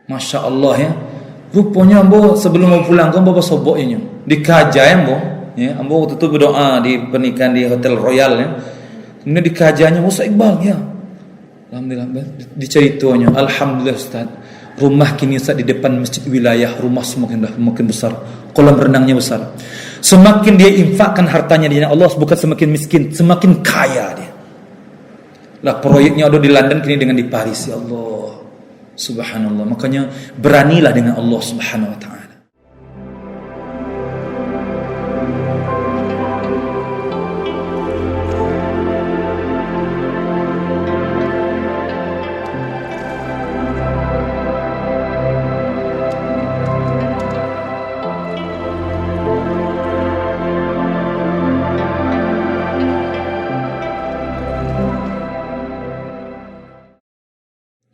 Masya Allah ya. Rupanya ambo sebelum mau pulang kan bawa soboknya dikajai ambo ya. Ambo waktu itu berdoa di pernikahan di Hotel Royal ya. Kemudian dikajainya Ustaz Iqbal ya. Alhamdulillah diceritanya. Alhamdulillah Ustaz. Rumah kini Ustaz di depan masjid wilayah, rumah semakin besar, kolam renangnya besar. Semakin dia infakkan hartanya di jalan Allah, bukan semakin miskin, semakin kaya dia. Lah proyeknya ada di London kini dengan di Paris ya Allah. Subhanallah. Makanya beranilah dengan Allah Subhanahu wa taala.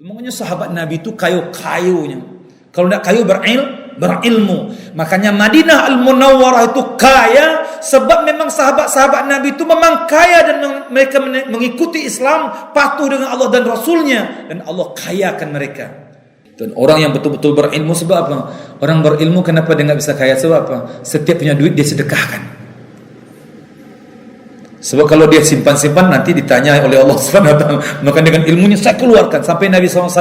Makanya sahabat Nabi itu kayu-kayunya. Kalau tidak kayu berilmu. Makanya Madinah Al-Munawwarah itu kaya sebab memang sahabat-sahabat Nabi itu memang kaya dan mereka mengikuti Islam, patuh dengan Allah dan Rasulnya, dan Allah kayakan mereka. Dan orang yang betul-betul berilmu sebab apa? Orang berilmu kenapa dia nggak bisa kaya? Sebab apa? Setiap punya duit dia sedekahkan. Sebab kalau dia simpan-simpan nanti ditanya oleh Allah SWT. Maka dengan ilmunya saya keluarkan. Sampai Nabi SAW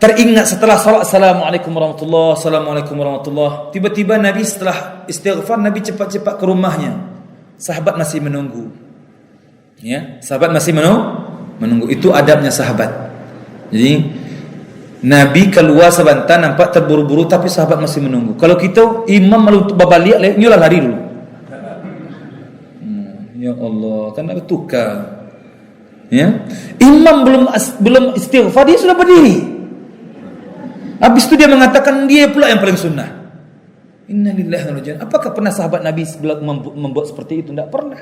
teringat setelah salat, Assalamualaikum warahmatullahi wabarakatuh, Assalamualaikum warahmatullahi wabarakatuh. Tiba-tiba Nabi setelah istighfar, Nabi cepat-cepat ke rumahnya. Sahabat masih menunggu. Ya, sahabat masih menunggu. Itu adabnya sahabat. Jadi Nabi keluar sebentar nampak terburu-buru tapi sahabat masih menunggu. Kalau kita imam malu untuk babalik, nyulah lari dulu. Ya Allah, kan ada tukar. Ya. Imam belum istighfar, dia sudah berdiri. Habis itu dia mengatakan dia pula yang paling sunnah. Innalillahi wa inna ilaihi raji'un. Apakah pernah sahabat Nabi membuat seperti itu? Tidak pernah.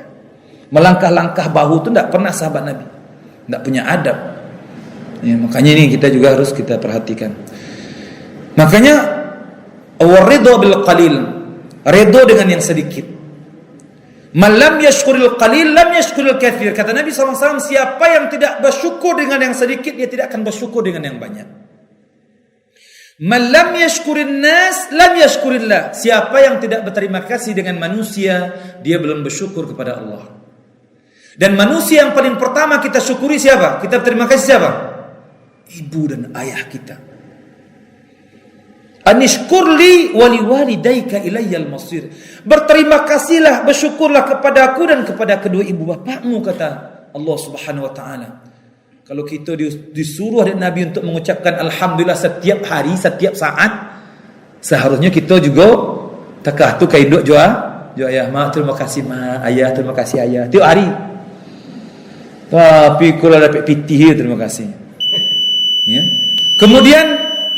Melangkah-langkah bahu itu tidak pernah sahabat Nabi. Tidak punya adab. Ya, makanya ini kita juga harus kita perhatikan. Makanya waridho bil qalil. Redho dengan yang sedikit. Man lam yashkuril qalil lam yashkuril katsir. Kata Nabi SAW, siapa yang tidak bersyukur dengan yang sedikit, dia tidak akan bersyukur dengan yang banyak. Man lam yashkurin nas lam yashkurillah. Siapa yang tidak berterima kasih dengan manusia, dia belum bersyukur kepada Allah. Dan manusia yang paling pertama kita syukuri siapa? Kita berterima kasih siapa? Ibu dan ayah kita. Anishkurli wali walidayka ilayyal masir. Berterima kasihlah, bersyukurlah kepadaku dan kepada kedua ibu bapakmu, kata Allah Subhanahu wa taala. Kalau kita disuruh oleh Nabi untuk mengucapkan alhamdulillah setiap hari, setiap saat, seharusnya kita juga takah tu kai duk jua ayah, ma terima kasih ma, ayah terima kasih ayah. Tiap hari. Tapi kalau dapat pitih terima kasih. Ya. Kemudian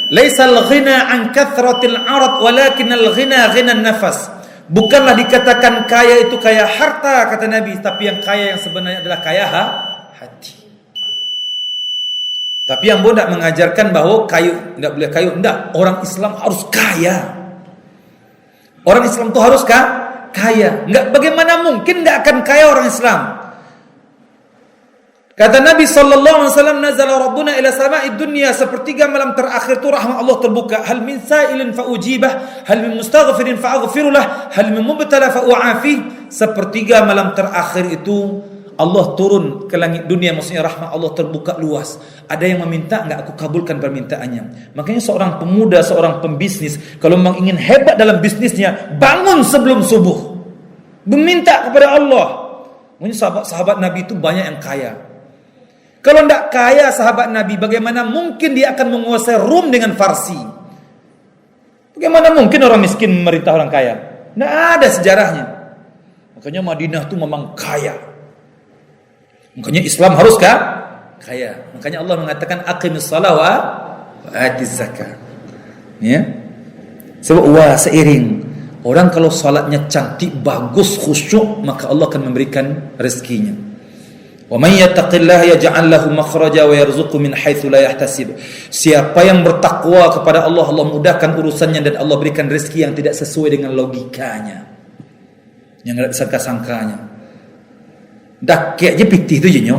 laisal ghina an kathratil arad walakinal ghina ghina nafas. Bukanlah dikatakan kaya itu kaya harta, kata Nabi, tapi yang kaya yang sebenarnya adalah kaya hati. Tapi yang tidak mengajarkan bahwa kayu tidak boleh kayu, tidak. Orang Islam harus kaya. Orang Islam itu harus kaya. Enggak, bagaimana mungkin tidak akan kaya orang Islam? Kata Nabi SAW, nazala rabbuna ila sama'id dunya, sepertiga malam terakhir itu rahmat Allah terbuka. Hal min sa'ilin fa'ujibah, hal min mustaghfirin fa'aghfirulah, hal min mubtala fa'u'afih. Sepertiga malam terakhir itu Allah turun ke langit dunia, maksudnya rahmat Allah terbuka luas. Ada yang meminta, enggak, aku kabulkan permintaannya. Makanya seorang pemuda, seorang pembisnis, kalau memang ingin hebat dalam bisnisnya, bangun sebelum subuh, meminta kepada Allah. Makanya sahabat-sahabat Nabi itu banyak yang kaya. Kalau tidak kaya sahabat Nabi, bagaimana mungkin dia akan menguasai Rum dengan Farsi? Bagaimana mungkin orang miskin memerintah orang kaya? Tidak ada sejarahnya. Makanya Madinah itu memang kaya. Makanya Islam harus kaya. Makanya Allah mengatakan aqimis shalah wa atiz zakah. Ya. Sebab seiring orang kalau salatnya cantik, bagus, khusyuk, maka Allah akan memberikan rezekinya. Wa man yattaqillaha yaj'al lahu makhraja wa yarzuqhu min haitsu la yahtasib. Siapa yang bertakwa kepada Allah, Allah mudahkan urusannya dan Allah berikan rezeki yang tidak sesuai dengan logikanya, yang tidak disangka-sangkanya. Dak kayak je pitih tu je nyo.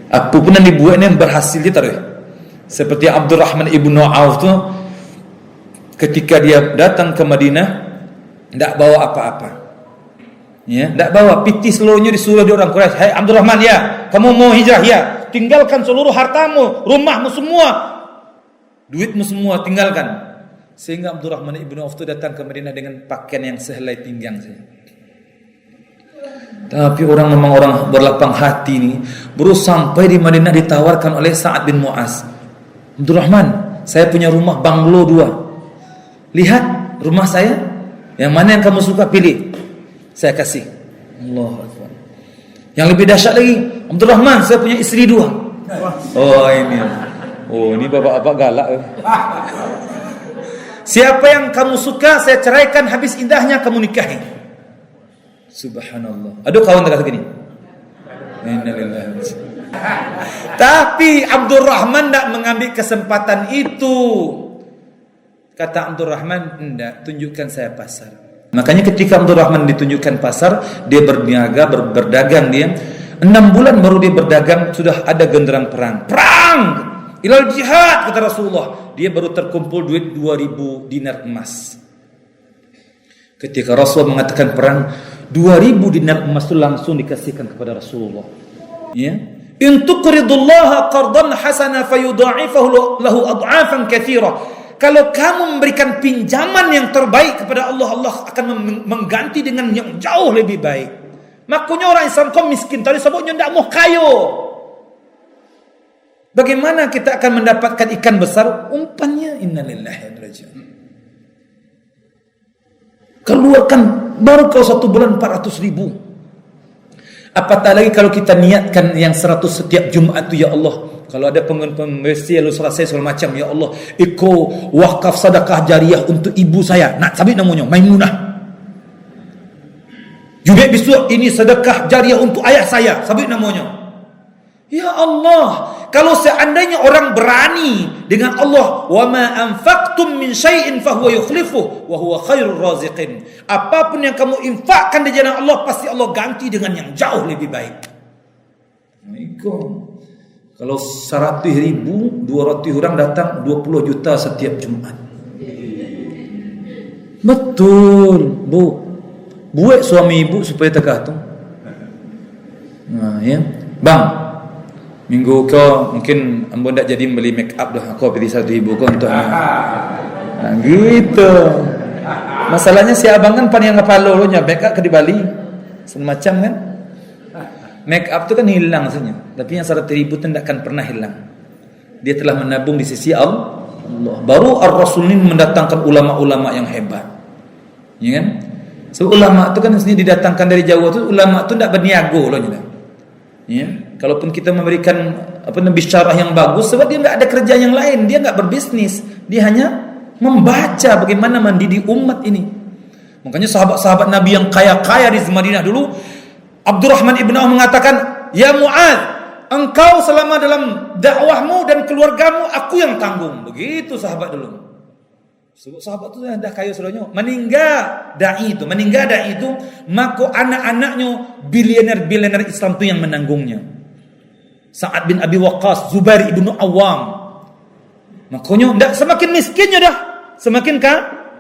Apa pun yang dibuat ni berhasil je taruh. Seperti Abdurrahman ibnu Auf tu, ketika dia datang ke Madinah, tidak bawa apa-apa. Ya, tidak bawa, piti seluruhnya disuruh di orang Quraisy. Hai Abdurrahman, ya, kamu mau hijrah, ya, tinggalkan seluruh hartamu, rumahmu semua, duitmu semua, tinggalkan. Sehingga Abdurrahman ibnu Auf itu datang ke Madinah dengan pakaian yang sehelai pinggang saja. Tapi memang orang berlapang hati ini, baru sampai di Madinah ditawarkan oleh Sa'ad bin Mu'az. Abdurrahman, saya punya rumah banglo 2. Lihat rumah saya, yang mana yang kamu suka pilih, saya kasih. Allahu Akbar. Yang lebih dahsyat lagi, Abdurrahman, saya punya istri 2. Ini bapak-bapak galak. Siapa yang kamu suka, saya ceraikan, habis indahnya kamu nikahi. Subhanallah. Aduh, kawan tak kata gini. Tapi Abdurrahman tidak mengambil kesempatan itu. Kata Abdurrahman, tidak, tunjukkan saya pasar. Makanya ketika Abdurrahman ditunjukkan pasar, dia berniaga, berdagang dia. 6 bulan baru dia berdagang, sudah ada genderang perang. Perang! Ilal jihad, kata Rasulullah. Dia baru terkumpul duit 2000 dinar emas. Ketika Rasul mengatakan perang, 2000 dinar emas itu langsung dikasihkan kepada Rasulullah. Ya. In tuqridullaha qardan hasana fayudha'ifahu lahu ad'afan katsira. Kalau kamu memberikan pinjaman yang terbaik kepada Allah, Allah akan mengganti dengan yang jauh lebih baik. Makanya orang Islam kau miskin tadi sebutnya tidak mau kayo. Bagaimana kita akan mendapatkan ikan besar? Umpannya innalillahi wa inna ilaihi raji'un. Keluarkan baru kau 1 bulan 400.000. Apatah lagi kalau kita niatkan yang 100 setiap Jumat itu, ya Allah. Kalau ada pembersih lalu selesai segala macam, ya Allah, iko wakaf sedekah jariah untuk ibu saya. Nak sabit namanya Maimunah. Juga besok ini sedekah jariah untuk ayah saya, sabit namanya. Ya Allah, kalau seandainya orang berani dengan Allah, wa ma anfaqtum min syai'in fahuwa yukhlifuh wa huwa khairur raziqin. Apapun yang kamu infakkan di jalan Allah, pasti Allah ganti dengan yang jauh lebih baik. Kalau 100.000, 200 orang datang, 20 juta setiap Jumat. Betul, Bu. Buat suami ibu supaya tegak tu. Nah, ya. Bang, minggu kau mungkin ambo ndak jadi beli make up dah. Aku beli 1.000 kau untuk. Nah, gitu. Masalahnya si abang kan pandai ngapalo lo nya make up ke di Bali. Semacam kan? Make up tu kan hilang sebenarnya. Tapi yang 100.000 tu tidak akan pernah hilang. Dia telah menabung di sisi Allah. Baru Ar-Rasul ini mendatangkan ulama-ulama yang hebat. Ya kan? So ulama tu kan sebenarnya didatangkan dari Jawa tu, ulama tu tidak berniaga loh nya. Ya, kalaupun kita memberikan bisyarah yang bagus, sebab dia enggak ada kerja yang lain, dia enggak berbisnis, dia hanya membaca bagaimana mendidik umat ini. Makanya sahabat-sahabat Nabi yang kaya-kaya di Madinah dulu, Abdurrahman ibn Auf mengatakan, "Ya Mu'adz, engkau selama dalam dakwahmu dan keluargamu aku yang tanggung." Begitu sahabat dulu. Sahabat itu dah kaya saudaranya. Meninggal dai itu, maka anak-anaknya bilioner Islam itu yang menanggungnya. Sa'ad bin Abi Waqqas, Zubair ibn Awam. Makanya semakin miskinnya dah, semakin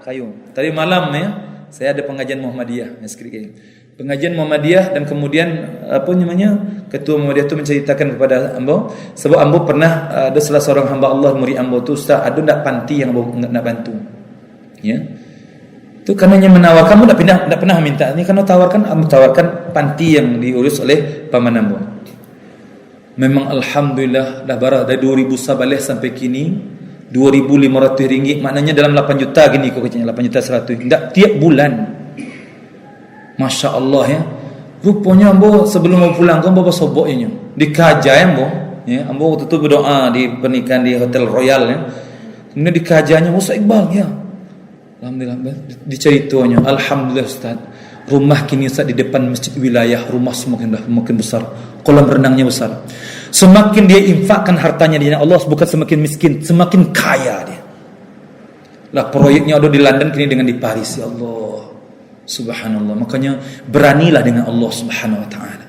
kayu. Tadi malam ya, saya ada pengajian Muhammadiyah, pengajian Muhammadiyah, dan kemudian ketua Muhammadiyah itu menceritakan kepada ambo, sebab ambo pernah ada salah seorang hamba Allah murid ambo tu, Ustaz, ada ndak panti yang ambo nak bantu. Ya. Itu karenanya menawarkan, ambo ndak pernah minta. Ini karena tawarkan panti yang diurus oleh paman ambo. Memang alhamdulillah dah barah dari 2000 sabaleh sampai kini 2.500 ringgit, maknanya dalam 8 juta gini kok kecilnya, 8 juta 100. Ndak tiap bulan. Masya Allah ya. Rupanya ambo sebelum mau pulang kan bawa soboknya dikajai ambo ya. Ambo waktu itu berdoa di pernikahan di Hotel Royal ya. Kemudian dikajainya Ustaz Iqbal ya. Alhamdulillah diceritanya, alhamdulillah Ustaz, rumah kini Ustaz di depan masjid wilayah, rumah semakin besar, kolam renangnya besar. Semakin dia infakkan hartanya di jalan Allah, bukan semakin miskin, semakin kaya dia. Lah proyeknya ada di London kini dengan di Paris, ya Allah. Subhanallah. Makanya beranilah dengan Allah Subhanahu wa taala.